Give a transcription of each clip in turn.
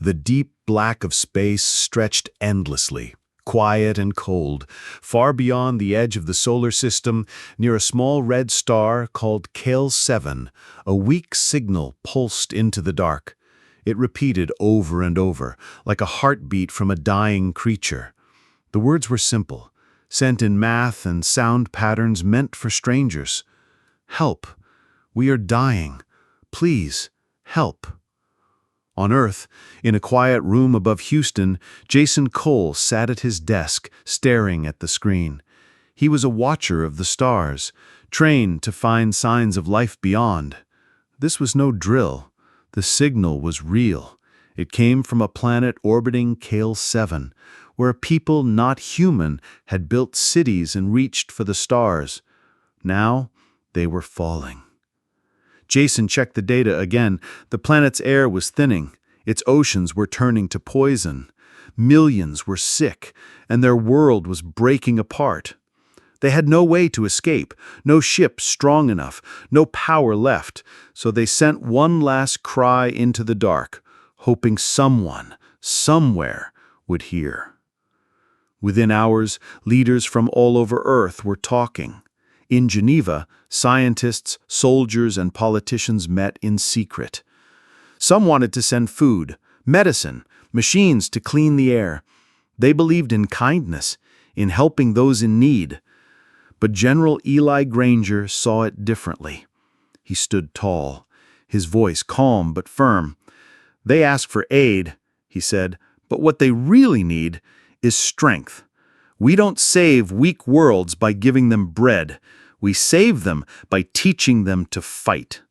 The deep black of space stretched endlessly, quiet and cold, far beyond the edge of the solar system, near a small red star called Kale 7, a weak signal pulsed into the dark. It repeated over and over, like a heartbeat from a dying creature. The words were simple, sent in math and sound patterns meant for strangers. "Help! We are dying. Please, help." On Earth, in a quiet room above Houston, Jason Cole sat at his desk, staring at the screen. He was a watcher of the stars, trained to find signs of life beyond. This was no drill. The signal was real. It came from a planet orbiting Kale 7, where people not human had built cities and reached for the stars. Now, they were falling. Jason checked the data again. The planet's air was thinning. Its oceans were turning to poison. Millions were sick, and their world was breaking apart. They had no way to escape, no ship strong enough, no power left, so they sent one last cry into the dark, hoping someone, somewhere, would hear. Within hours, leaders from all over Earth were talking. In Geneva, scientists, soldiers, and politicians met in secret. Some wanted to send food, medicine, machines to clean the air. They believed in kindness, in helping those in need. But General Eli Granger saw it differently. He stood tall, his voice calm but firm. "They ask for aid," he said, "but what they really need is strength. We don't save weak worlds by giving them bread. We save them by teaching them to fight."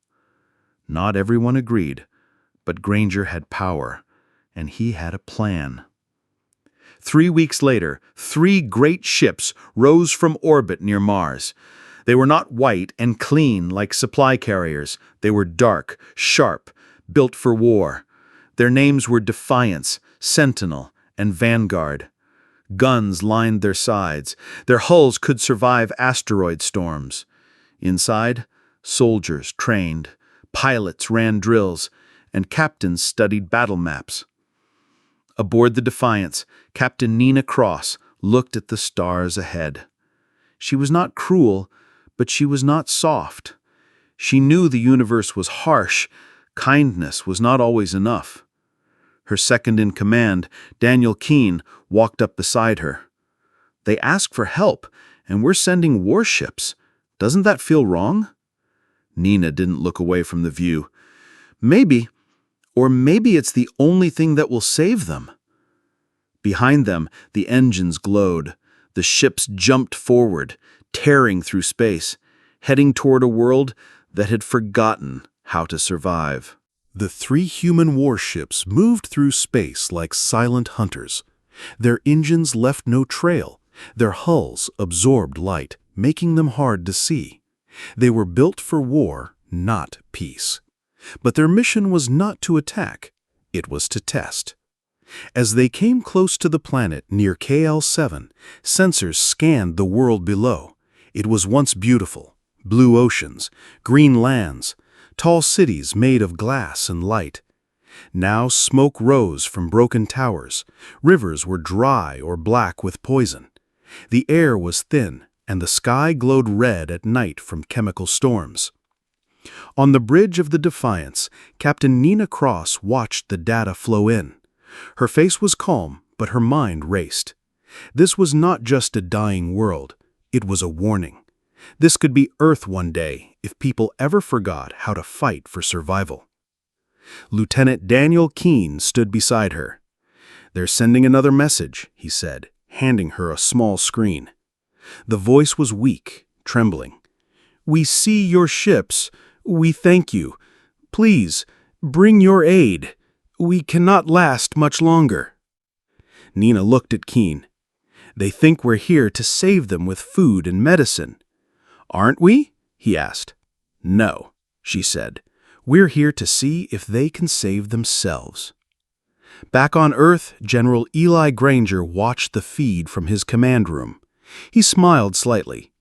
Not everyone agreed, but Granger had power, and he had a plan. 3 weeks later, 3 great ships rose from orbit near Mars. They were not white and clean like supply carriers. They were dark, sharp, built for war. Their names were Defiance, Sentinel, and Vanguard. Guns lined their sides. Their hulls could survive asteroid storms. Inside, soldiers trained, pilots ran drills, and captains studied battle maps. Aboard the Defiance, Captain Nina Cross looked at the stars ahead. She was not cruel, but she was not soft. She knew the universe was harsh. Kindness was not always enough. Her second-in-command, Daniel Keene, walked up beside her. "They ask for help, and we're sending warships. Doesn't that feel wrong?" Nina didn't look away from the view. "Maybe, or maybe it's the only thing that will save them." Behind them, the engines glowed. The ships jumped forward, tearing through space, heading toward a world that had forgotten how to survive. The 3 human warships moved through space like silent hunters. Their engines left no trail. Their hulls absorbed light, making them hard to see. They were built for war, not peace. But their mission was not to attack. It was to test. As they came close to the planet near KL7, sensors scanned the world below. It was once beautiful. Blue oceans, green lands, tall cities made of glass and light. Now smoke rose from broken towers. Rivers were dry or black with poison. The air was thin, and the sky glowed red at night from chemical storms. On the bridge of the Defiance, Captain Nina Cross watched the data flow in. Her face was calm, but her mind raced. This was not just a dying world. It was a warning. This could be Earth one day if people ever forgot how to fight for survival. Lieutenant Daniel Keene stood beside her. "They're sending another message," he said, handing her a small screen. The voice was weak, trembling. "We see your ships. We thank you. Please, bring your aid. We cannot last much longer." Nina looked at Keene. "They think we're here to save them with food and medicine." "Aren't we?" he asked. "No," she said. "We're here to see if they can save themselves." Back on Earth, General Eli Granger watched the feed from his command room. He smiled slightly.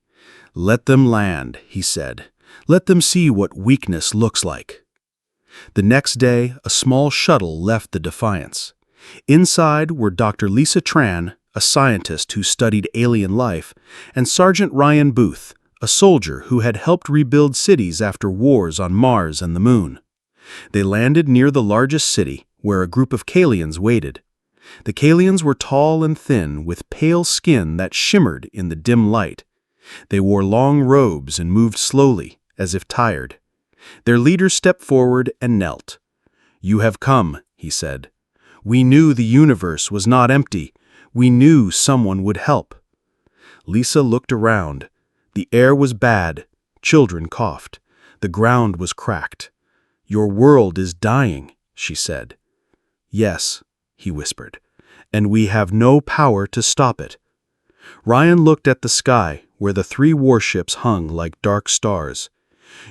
"Let them land," he said. "Let them see what weakness looks like." The next day, a small shuttle left the Defiance. Inside were Dr. Lisa Tran, a scientist who studied alien life, and Sergeant Ryan Booth, a soldier who had helped rebuild cities after wars on Mars and the Moon. They landed near the largest city, where a group of Kalians waited. The Kalians were tall and thin, with pale skin that shimmered in the dim light. They wore long robes and moved slowly, as if tired. Their leader stepped forward and knelt. "You have come," he said. "We knew the universe was not empty. We knew someone would help." Lisa looked around. The air was bad. Children coughed. The ground was cracked. "Your world is dying," she said. "Yes," he whispered, "and we have no power to stop it." Ryan looked at the sky, where the 3 warships hung like dark stars.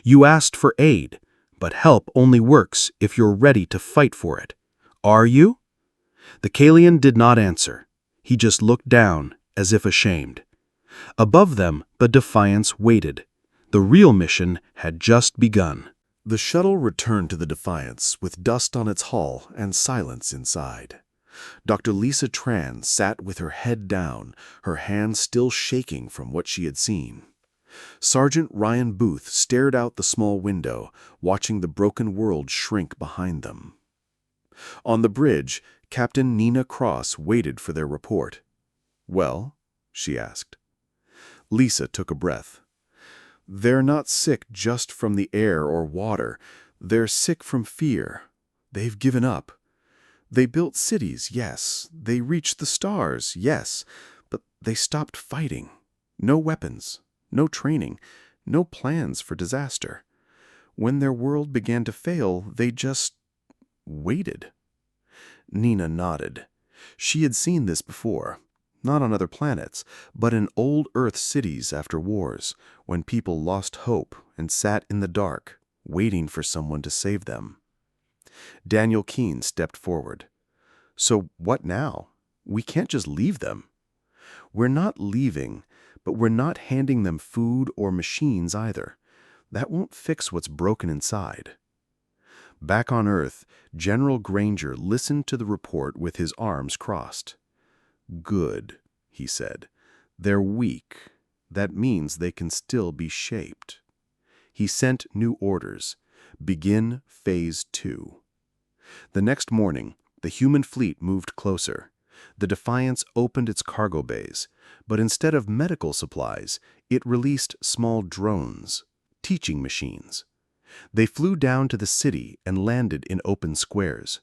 "You asked for aid, but help only works if you're ready to fight for it. Are you?" The Kalian did not answer. He just looked down, as if ashamed. Above them, the Defiance waited. The real mission had just begun. The shuttle returned to the Defiance with dust on its hull and silence inside. Dr. Lisa Tran sat with her head down, her hands still shaking from what she had seen. Sergeant Ryan Booth stared out the small window, watching the broken world shrink behind them. On the bridge, Captain Nina Cross waited for their report. "Well?" she asked. Lisa took a breath. "They're not sick just from the air or water. They're sick from fear. They've given up. They built cities, yes. They reached the stars, yes. But they stopped fighting. No weapons, no training, no plans for disaster. When their world began to fail, they just waited." Nina nodded. She had seen this before. Not on other planets, but in old Earth cities after wars, when people lost hope and sat in the dark, waiting for someone to save them. Daniel Keene stepped forward. "So what now? We can't just leave them." "We're not leaving, but we're not handing them food or machines either. That won't fix what's broken inside." Back on Earth, General Granger listened to the report with his arms crossed. "Good," he said. "They're weak. That means they can still be shaped." He sent new orders. Begin Phase 2. The next morning, the human fleet moved closer. The Defiance opened its cargo bays, but instead of medical supplies, it released small drones, teaching machines. They flew down to the city and landed in open squares.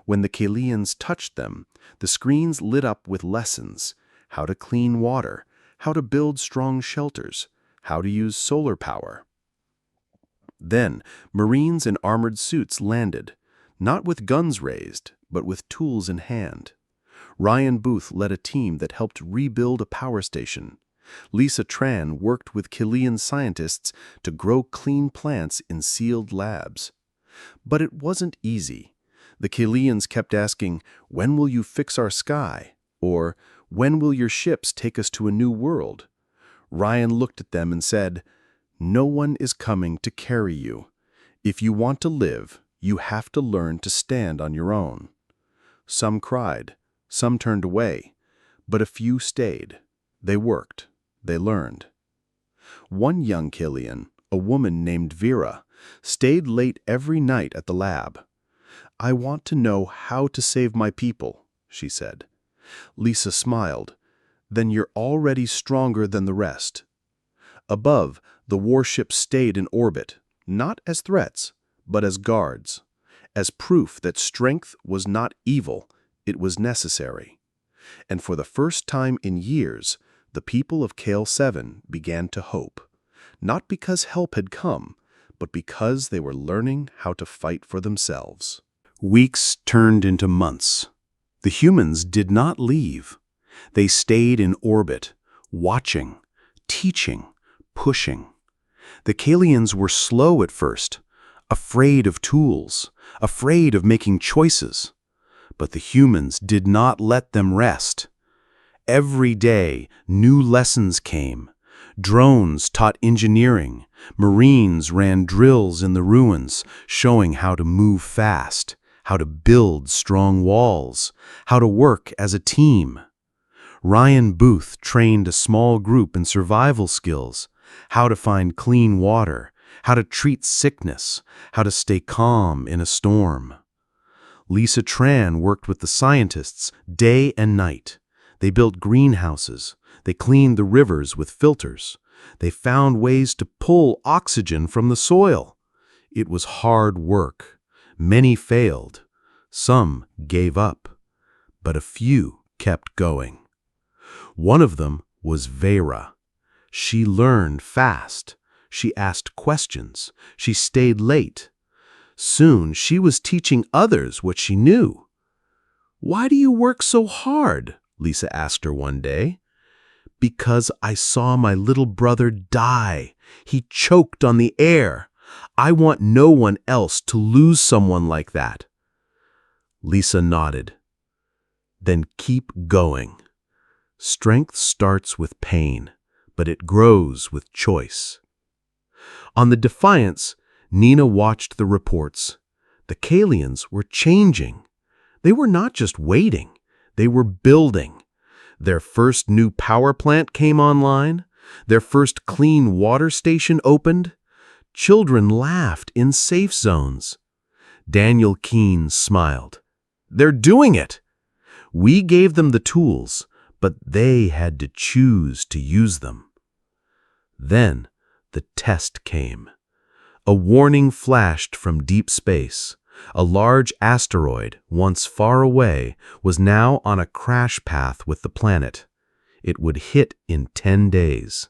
When the Kalians touched them, the screens lit up with lessons: how to clean water, how to build strong shelters, how to use solar power. Then, Marines in armored suits landed, not with guns raised, but with tools in hand. Ryan Booth led a team that helped rebuild a power station. Lisa Tran worked with Kalian scientists to grow clean plants in sealed labs. But it wasn't easy. The Kalians kept asking, "When will you fix our sky?" Or, "When will your ships take us to a new world?" Ryan looked at them and said, "No one is coming to carry you. If you want to live, you have to learn to stand on your own." Some cried, some turned away, but a few stayed. They worked. They learned. One young Kalian, a woman named Vera, stayed late every night at the lab. "I want to know how to save my people," she said. Lisa smiled. "Then you're already stronger than the rest." Above, the warships stayed in orbit, not as threats, but as guards, as proof that strength was not evil, it was necessary. And for the first time in years, the people of Kale 7 began to hope, not because help had come, but because they were learning how to fight for themselves. Weeks turned into months. The humans did not leave. They stayed in orbit, watching, teaching, pushing. The Kalians were slow at first, afraid of tools, afraid of making choices. But the humans did not let them rest. Every day, new lessons came, Drones taught engineering. Marines ran drills in the ruins, showing how to move fast, how to build strong walls, how to work as a team. Ryan Booth trained a small group in survival skills, how to find clean water, how to treat sickness, how to stay calm in a storm. Lisa Tran worked with the scientists day and night. They built greenhouses. They cleaned the rivers with filters. They found ways to pull oxygen from the soil. It was hard work. Many failed. Some gave up. But a few kept going. One of them was Vera. She learned fast. She asked questions. She stayed late. Soon she was teaching others what she knew. "Why do you work so hard?" Lisa asked her one day. "Because I saw my little brother die. He choked on the air. I want no one else to lose someone like that." Lisa nodded. "Then keep going. Strength starts with pain, but it grows with choice." On the Defiance, Nina watched the reports. The Kalians were changing. They were not just waiting. They were building. Their first new power plant came online. Their first clean water station opened. Children laughed in safe zones. Daniel Keene smiled. "They're doing it. We gave them the tools, but they had to choose to use them." Then the test came. A warning flashed from deep space. A large asteroid, once far away, was now on a crash path with the planet. It would hit in 10 days.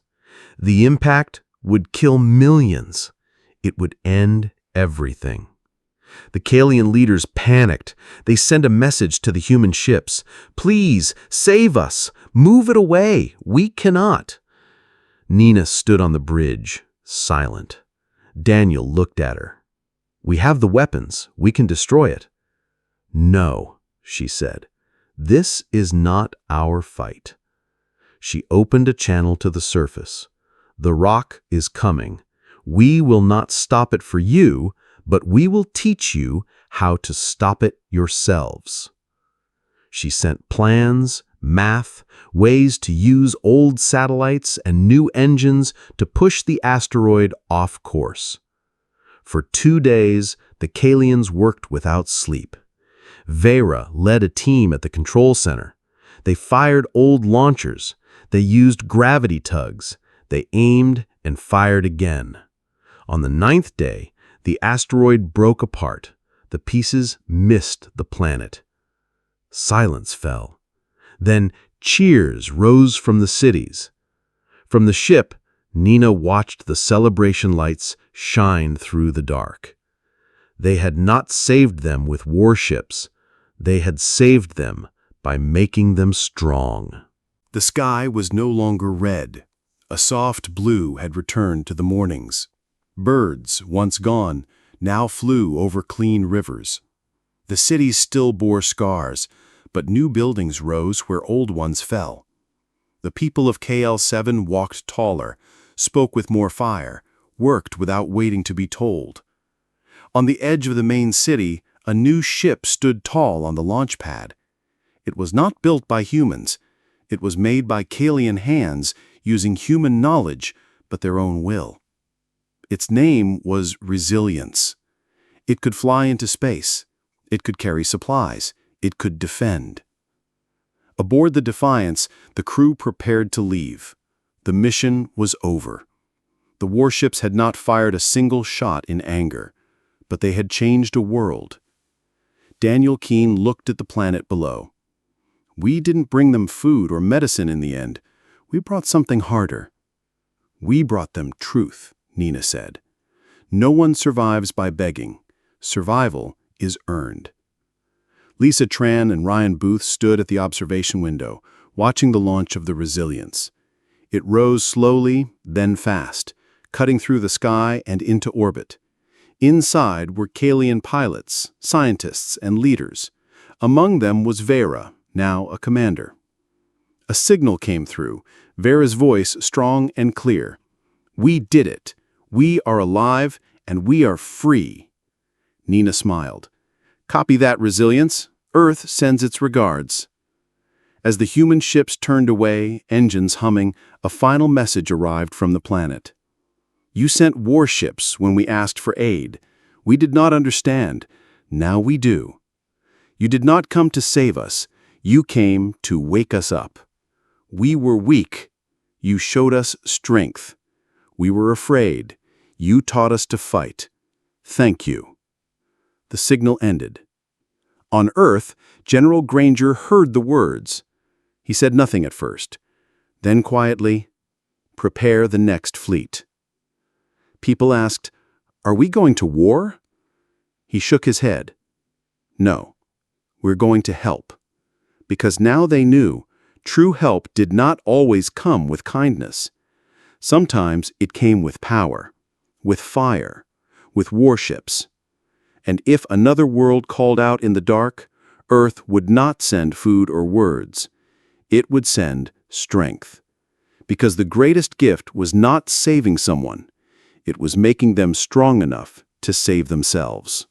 The impact would kill millions. It would end everything. The Kalian leaders panicked. They sent a message to the human ships. "Please, save us. Move it away. We cannot." Nina stood on the bridge, silent. Daniel looked at her. "We have the weapons. We can destroy it." "No," she said. "This is not our fight." She opened a channel to the surface. "The rock is coming. We will not stop it for you, but we will teach you how to stop it yourselves." She sent plans, math, ways to use old satellites and new engines to push the asteroid off course. For 2 days, the Kalians worked without sleep. Vera led a team at the control center. They fired old launchers. They used gravity tugs. They aimed and fired again. On the 9th day, the asteroid broke apart. The pieces missed the planet. Silence fell. Then cheers rose from the cities. From the ship, Nina watched the celebration lights shine through the dark. They had not saved them with warships. They had saved them by making them strong. The sky was no longer red. A soft blue had returned to the mornings. Birds, once gone, now flew over clean rivers. The cities still bore scars, but new buildings rose where old ones fell. The people of KL7 walked taller, spoke with more fire, worked without waiting to be told. On the edge of the main city, a new ship stood tall on the launch pad. It was not built by humans. It was made by Kalian hands, using human knowledge, but their own will. Its name was Resilience. It could fly into space. It could carry supplies. It could defend. Aboard the Defiance, the crew prepared to leave. The mission was over. The warships had not fired a single shot in anger, but they had changed a world. Daniel Keene looked at the planet below. "We didn't bring them food or medicine in the end. We brought something harder." "We brought them truth," Nina said. "No one survives by begging. Survival is earned." Lisa Tran and Ryan Booth stood at the observation window, watching the launch of the Resilience. It rose slowly, then fast, cutting through the sky and into orbit. Inside were Kalian pilots, scientists, and leaders. Among them was Vera, now a commander. A signal came through, Vera's voice strong and clear. "We did it. We are alive, and we are free." Nina smiled. "Copy that, Resilience. Earth sends its regards." As the human ships turned away, engines humming, a final message arrived from the planet. "You sent warships when we asked for aid. We did not understand. Now we do. You did not come to save us. You came to wake us up. We were weak. You showed us strength. We were afraid. You taught us to fight. Thank you." The signal ended. On Earth, General Granger heard the words. He said nothing at first. Then quietly, "Prepare the next fleet." People asked, "Are we going to war?" He shook his head. "No, we're going to help." Because now they knew, true help did not always come with kindness. Sometimes it came with power, with fire, with warships. And if another world called out in the dark, Earth would not send food or words. It would send strength. Because the greatest gift was not saving someone. It was making them strong enough to save themselves.